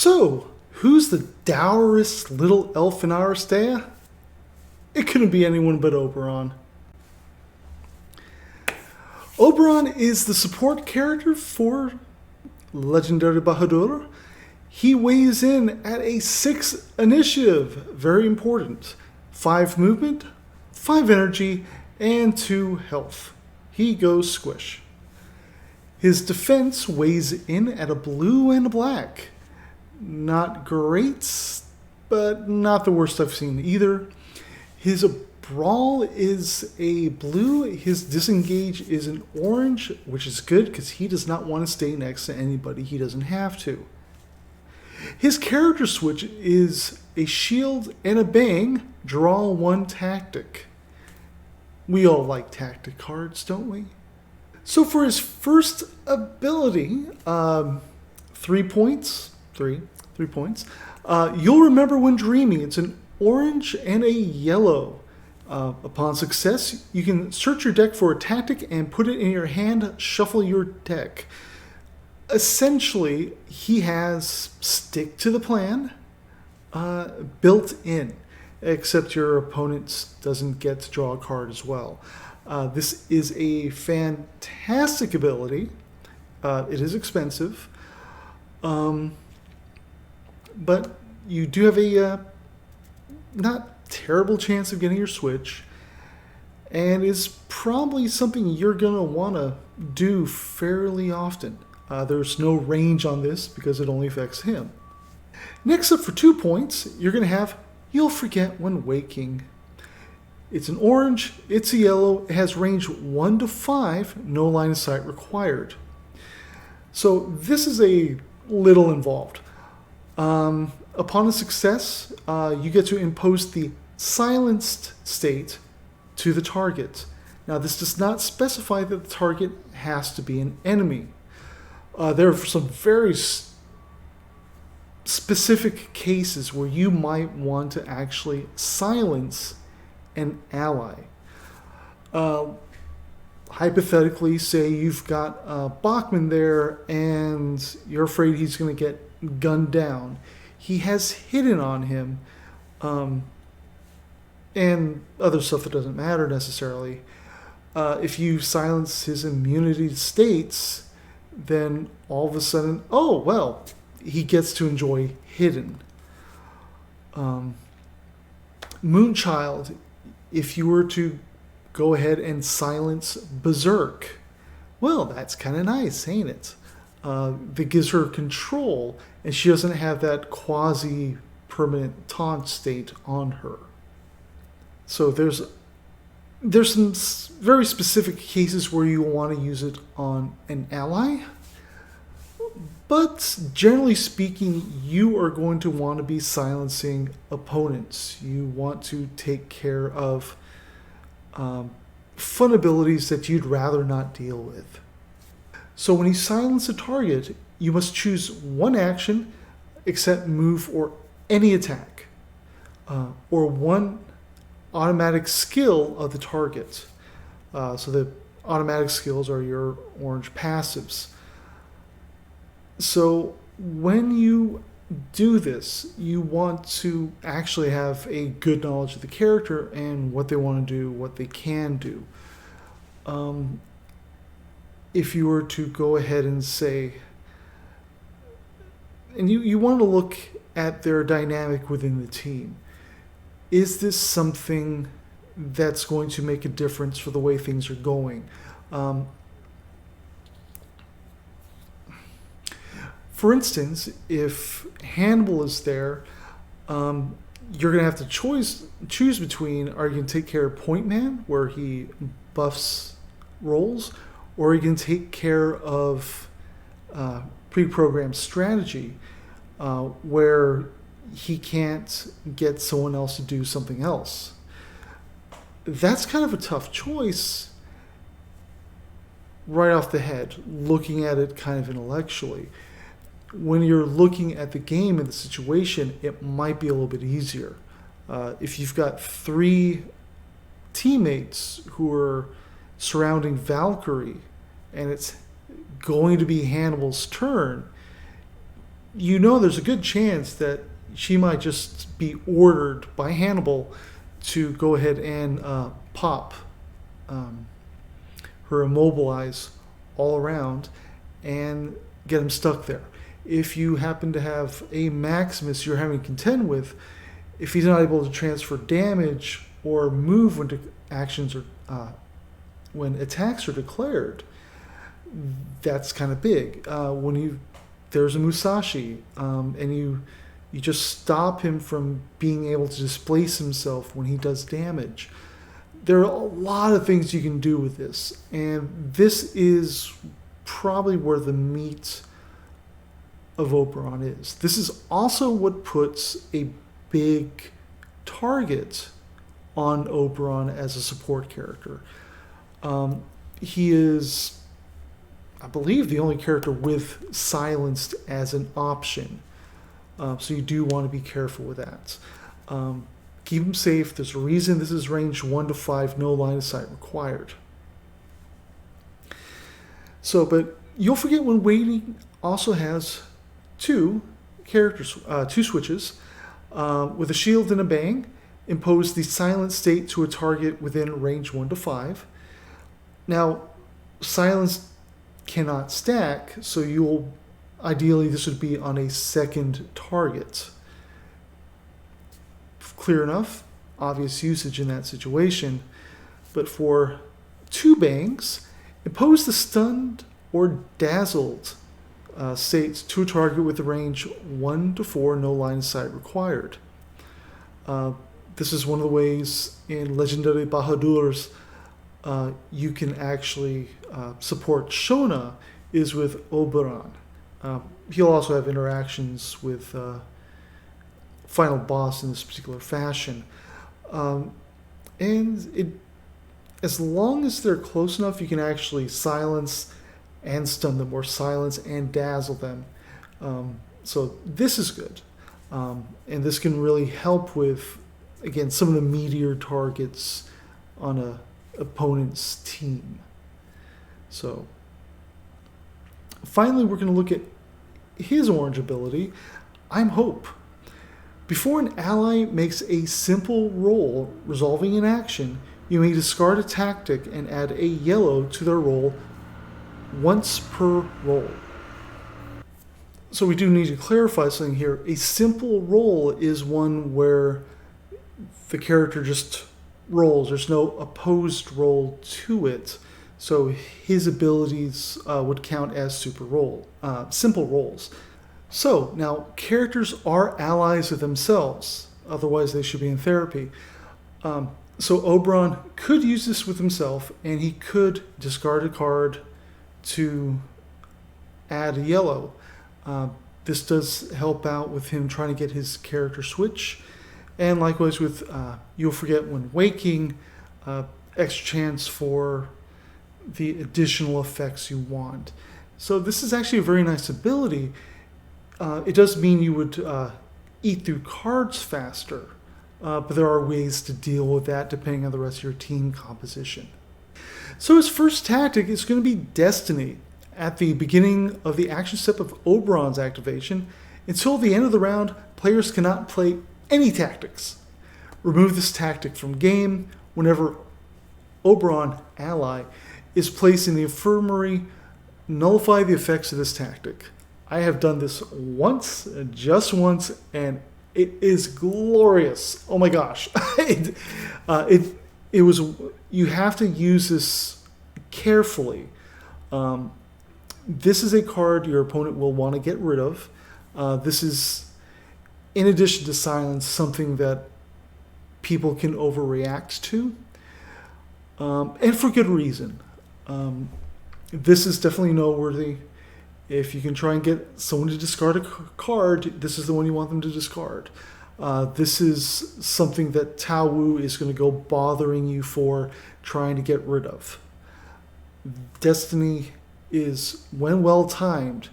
So, who's the dourest little elf in Aristeia? It couldn't be anyone but Oberon. Oberon is the support character for Legendary Bahadurs. He weighs in at a 6 initiative, very important. 5 movement, 5 energy, and 2 health. He goes squish. His defense weighs in at a blue and a black. Not great, but not the worst I've seen either. His brawl is a blue. His disengage is an orange, which is good because he does not want to stay next to anybody he doesn't have to. His character switch is a shield and a bang, draw 1 tactic. We all like tactic cards, don't we? So for his first ability, 3 points. 3 points. You'll remember when dreaming. It's an orange and a yellow. Upon success, you can search your deck for a tactic and put it in your hand, shuffle your deck. Essentially, he has stick to the plan built in, except your opponent doesn't get to draw a card as well. This is a fantastic ability. It is expensive. But you do have a not terrible chance of getting your switch, and is probably something you're going to want to do fairly often. There's no range on this because it only affects him. Next up for 2 points, you're going to have You'll Forget When Waking. It's an orange, it's a yellow, it has range 1 to 5, no line of sight required. So this is a little involved. Upon a success, you get to impose the silenced state to the target. Now, this does not specify that the target has to be an enemy. There are some very specific cases where you might want to actually silence an ally. Hypothetically, say you've got Bachman there and you're afraid he's going to get gunned down. He has hidden on him, and other stuff that doesn't matter necessarily. If you silence his immunity states, then all of a sudden, oh, well, he gets to enjoy hidden. Moonchild, if you were to go ahead and silence Berserk, well, that's kind of nice, ain't it? That gives her control, and she doesn't have that quasi-permanent taunt state on her. So there's some very specific cases where you want to use it on an ally, but generally speaking, you are going to want to be silencing opponents. You want to take care of fun abilities that you'd rather not deal with. So when you silence a target, you must choose one action, except move or any attack, or one automatic skill of the target. So the automatic skills are your orange passives. So when you do this, you want to actually have a good knowledge of the character and what they want to do, what they can do. If you were to go ahead and say, and you want to look at their dynamic within the team. Is this something that's going to make a difference for the way things are going? For instance, if Hannibal is there, you're going to have to choose between, are you going to take care of Point Man, where he buffs rolls, or are you going to take care of pre-programmed strategy, where he can't get someone else to do something else? That's kind of a tough choice right off the head, looking at it kind of intellectually. When you're looking at the game and the situation, it might be a little bit easier. If you've got 3 teammates who are surrounding Valkyrie and it's going to be Hannibal's turn, you know there's a good chance that she might just be ordered by Hannibal to go ahead and pop her immobilize all around and get him stuck there. If you happen to have a Maximus you're having to contend with, if he's not able to transfer damage or move when actions are when attacks are declared, that's kind of big. When there's a Musashi, and you just stop him from being able to displace himself when he does damage. There are a lot of things you can do with this, and this is probably where the meat of Oberon is. This is also what puts a big target on Oberon as a support character. He is, I believe, the only character with silenced as an option. So you do want to be careful with that. Keep him safe. There's a reason this is range 1 to 5, no line of sight required. So, but you'll forget when waiting also has two switches. With a shield and a bang, impose the silent state to a target within range 1 to 5. Now, silence cannot stack, so ideally this would be on a second target. Clear enough, obvious usage in that situation. But for 2 bangs, impose the stunned or dazzled states to a target with a range 1 to 4, no line of sight required. This is one of the ways in Legendary Bahadurs you can actually support Shona, is with Oberon. He'll also have interactions with final boss in this particular fashion. As long as they're close enough, you can actually silence and stun them, or silence and dazzle them. So this is good. And this can really help with, again, some of the meteor targets on a opponent's team. So finally, we're going to look at his orange ability, I'm Hope. Before an ally makes a simple roll resolving an action, you may discard a tactic and add a yellow to their roll once per roll. So we do need to clarify something here. A simple roll is one where the character just rolls. There's no opposed roll to it. So his abilities would count as simple rolls. So now characters are allies of themselves. Otherwise they should be in therapy. So Oberon could use this with himself, and he could discard a card to add a yellow. This does help out with him trying to get his character switch. And likewise with You'll Forget When Waking, extra chance for the additional effects you want. So this is actually a very nice ability. It does mean you would eat through cards faster, but there are ways to deal with that depending on the rest of your team composition. So his first tactic is going to be Destiny. At the beginning of the action step of Oberon's activation, until the end of the round, players cannot play any tactics. Remove this tactic from game whenever Oberon ally is placed in the infirmary. Nullify the effects of this tactic. I have done this once, just once, and it is glorious. Oh my gosh. It was, you have to use this carefully. This is a card your opponent will want to get rid of. This is, in addition to silence, something that people can overreact to, and for good reason. This is definitely noteworthy. If you can try and get someone to discard a card, this is the one you want them to discard. This is something that Tao Wu is going to go bothering you for trying to get rid of. Destiny is, when well timed,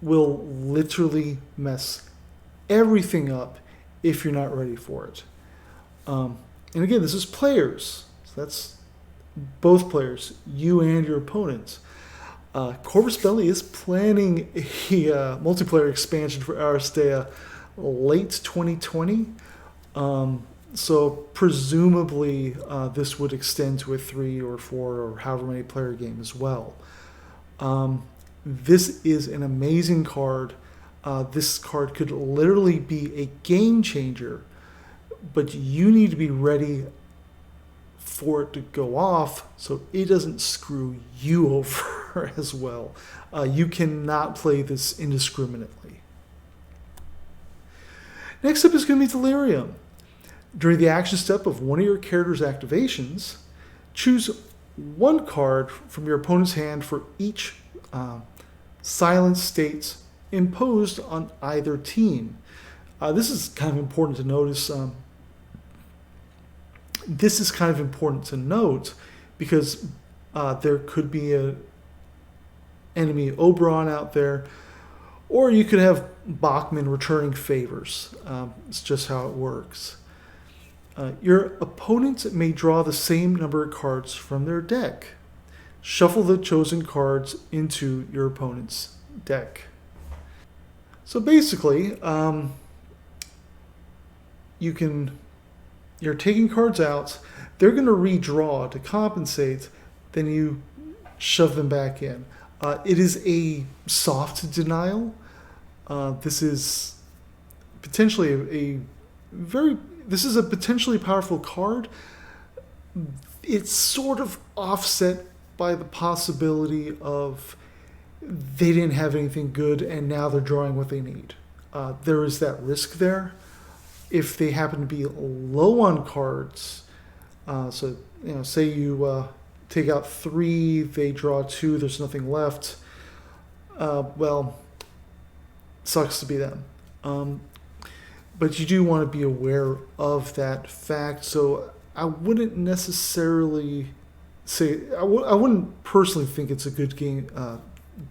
will literally mess everything up if you're not ready for it. And again, this is players. So that's both players, you and your opponents. Corvus Belli is planning a multiplayer expansion for Aristeia late 2020. So presumably this would extend to a 3 or 4 or however many player game as well. This is an amazing card. This card could literally be a game changer, but you need to be ready for it to go off so it doesn't screw you over as well. You cannot play this indiscriminately. Next up is going to be Delirium. During the action step of one of your character's activations, choose one card from your opponent's hand for each silent states imposed on either team. This is kind of important to notice. This is kind of important to note because there could be an enemy Oberon out there, or you could have Bachman returning favors. It's just how it works. Your opponent may draw the same number of cards from their deck. Shuffle the chosen cards into your opponent's deck. So basically, you're taking cards out, they're going to redraw to compensate, then you shove them back in. It is a soft denial. This is potentially this is a potentially powerful card. It's sort of offset by the possibility of they didn't have anything good and now they're drawing what they need. There is that risk there. If they happen to be low on cards, so say you take out 3, they draw 2, there's nothing left. Well, sucks to be them. But you do want to be aware of that fact. So I wouldn't necessarily say I wouldn't personally think it's a good game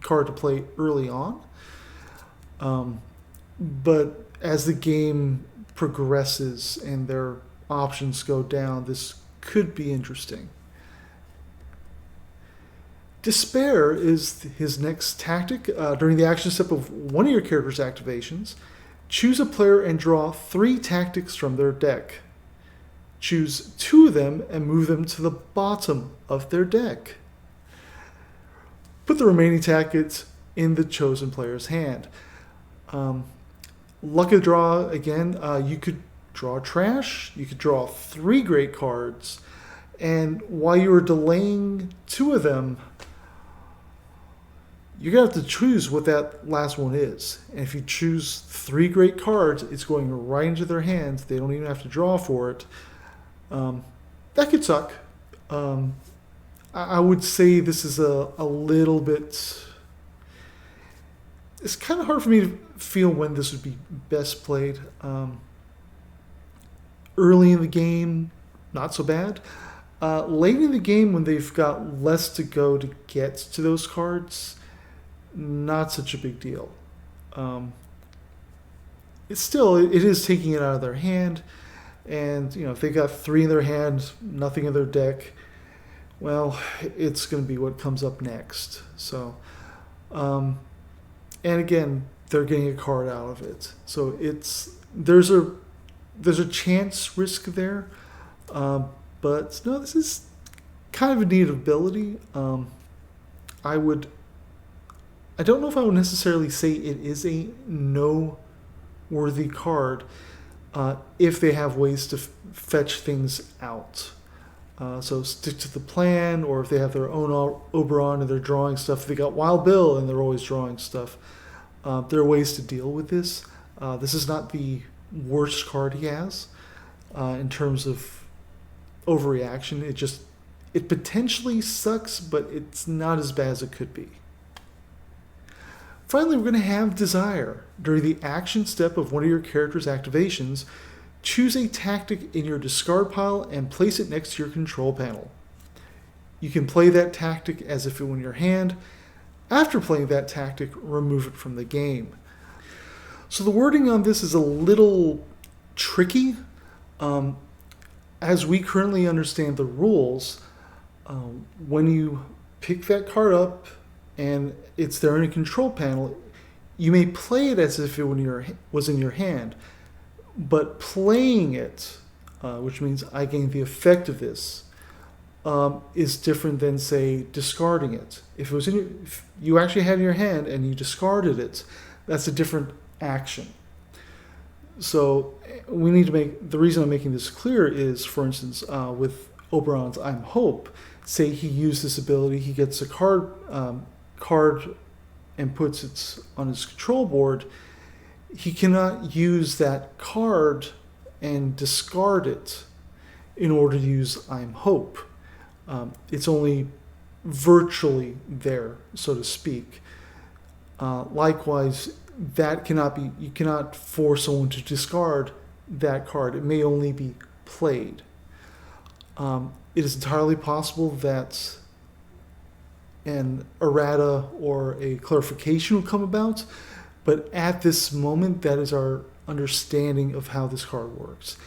card to play early on. But as the game progresses and their options go down, this could be interesting. Despair is his next tactic. During the action step of one of your character's activations, choose a player and draw 3 tactics from their deck. Choose 2 of them and move them to the bottom of their deck. Put the remaining tactics in the chosen player's hand. Luck of the draw, again, you could draw trash, you could draw 3 great cards, and while you are delaying 2 of them, you're going to have to choose what that last one is. And if you choose 3 great cards, it's going right into their hands. They don't even have to draw for it. That could suck. I would say this is a little bit... It's kind of hard for me to feel when this would be best played. Early in the game, not so bad. Late in the game, when they've got less to go to get to those cards, not such a big deal. It is taking it out of their hand, and if they got 3 in their hand, nothing in their deck, well, it's going to be what comes up next. So, and again, they're getting a card out of it. So there's a chance risk there, but no, this is kind of a neat ability. I don't know if I would necessarily say it is a no-worthy card if they have ways to fetch things out. So stick to the plan, or if they have their own Oberon and they're drawing stuff. If they got Wild Bill and they're always drawing stuff. There are ways to deal with this. This is not the worst card he has in terms of overreaction. It potentially sucks, but it's not as bad as it could be. Finally, we're going to have Desire. During the action step of one of your character's activations, choose a tactic in your discard pile and place it next to your control panel. You can play that tactic as if it were in your hand. After playing that tactic, remove it from the game. So the wording on this is a little tricky. As we currently understand the rules, when you pick that card up and it's there in a control panel, you may play it as if it was in your hand, but playing it, which means I gain the effect of this, is different than, say, discarding it. If you actually had it in your hand and you discarded it, that's a different action. So we need to make, the reason I'm making this clear is, for instance, with Oberon's I'm Hope, say he used this ability, he gets a card and puts it on his control board, he cannot use that card and discard it in order to use I'm Hope. It's only virtually there, so to speak. Likewise, you cannot force someone to discard that card. It may only be played. It is entirely possible that an errata or a clarification will come about, but at this moment, that is our understanding of how this card works.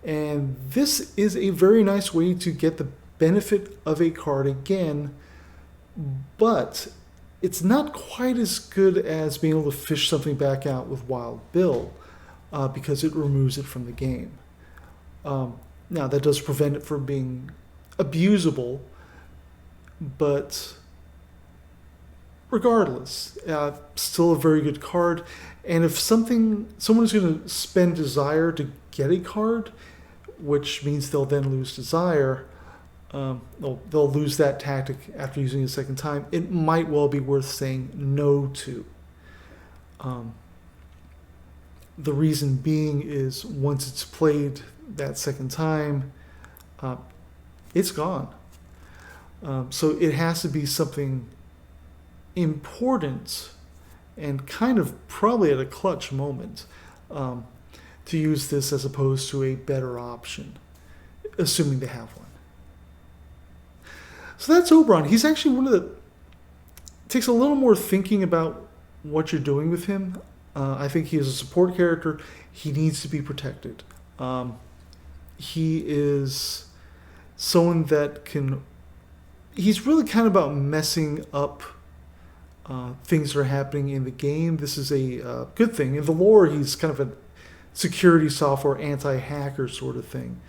And this is a very nice way to get the benefit of a card again, but it's not quite as good as being able to fish something back out with Wild Bill, because it removes it from the game. Now, that does prevent it from being abusable, but regardless, still a very good card. And if someone is going to spend desire to get a card, which means they'll then lose desire, they'll lose that tactic after using it a second time, it might well be worth saying no to. The reason being is once it's played that second time, it's gone. So it has to be something important and kind of probably at a clutch moment to use this as opposed to a better option, assuming they have one. So that's Oberon. He's actually one of the... takes a little more thinking about what you're doing with him. I think he is a support character. He needs to be protected. He is someone that can... He's really kind of about messing up things that are happening in the game. This is a good thing. In the lore, he's kind of a security software, anti-hacker sort of thing.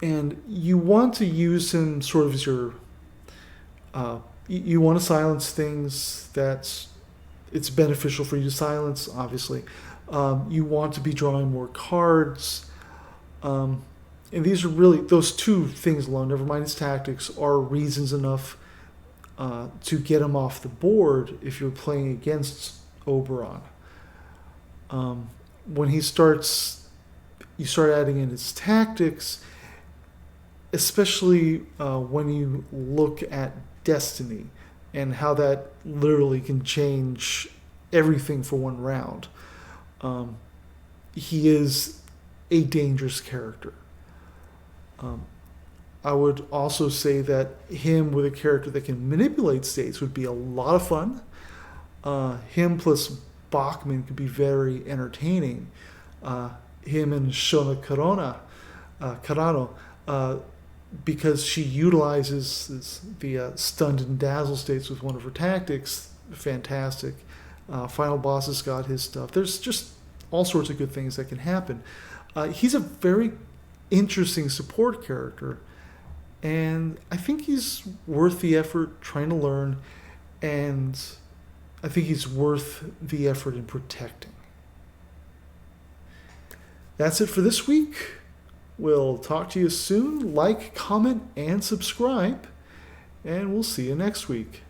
And you want to use him sort of as your... you want to silence things that it's beneficial for you to silence, obviously. You want to be drawing more cards. And these are really... those two things alone, never mind his tactics, are reasons enough to get him off the board if you're playing against Oberon. When he starts... you start adding in his tactics... especially when you look at Destiny and how that literally can change everything for one round. He is a dangerous character. I would also say that him with a character that can manipulate states would be a lot of fun. Him plus Bachman could be very entertaining. Him and Shona Carano, because she utilizes the stunned and dazzle states with one of her tactics. Fantastic. Final Boss has got his stuff. There's just all sorts of good things that can happen. He's a very interesting support character, and I think he's worth the effort trying to learn, and I think he's worth the effort in protecting. That's it for this week. We'll talk to you soon. Like, comment, and subscribe. And we'll see you next week.